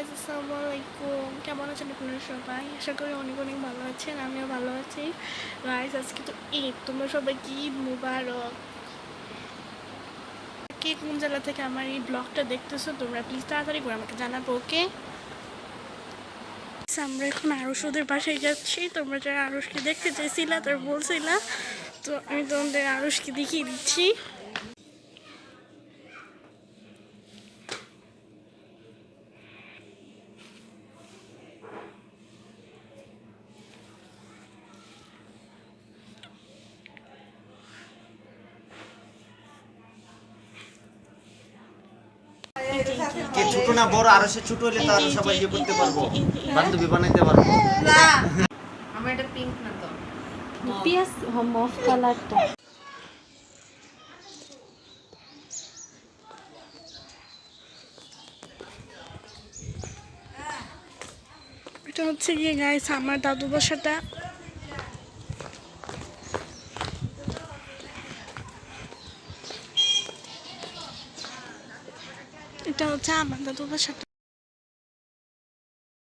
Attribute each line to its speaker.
Speaker 1: Guys, আসসালামু আলাইকুম। কেমন আছেন আপনারা সবাই? আশা করি অনেক অনেক ভালো আছেন। আমিও ভালো আছি। গাইস, আজকে তো ঈদ। তোমরা সবাই কি ঈদ মুবারক। কে কোন জেলা থেকে আমার এই ব্লগটা দেখতেছো তোমরা প্লিজ তাড়াতাড়ি করে আমাকে জানাবো, ওকে? আমরা এখন আরশ ওদের বাসায় যাচ্ছি। তোমরা যারা আরশকে দেখতে চাইছিলা তারা বলছিলা, তো আমি তোমাদের আরশকে দেখিয়ে দিচ্ছি।
Speaker 2: কে ছোট না বড়, আরো সে ছোট হলে তো আরো সবাই ইয়ে করতে পারবো, বান্ধবী বানাইতে পারবো।
Speaker 3: আমার এটা পিঙ্ক না তো
Speaker 4: পিয়াস মফ কালারটা।
Speaker 1: এটা হচ্ছে গিয়ে গাইস আমার দাদু বাসাটা। এটা হচ্ছে আমার দাদু বাসাটা।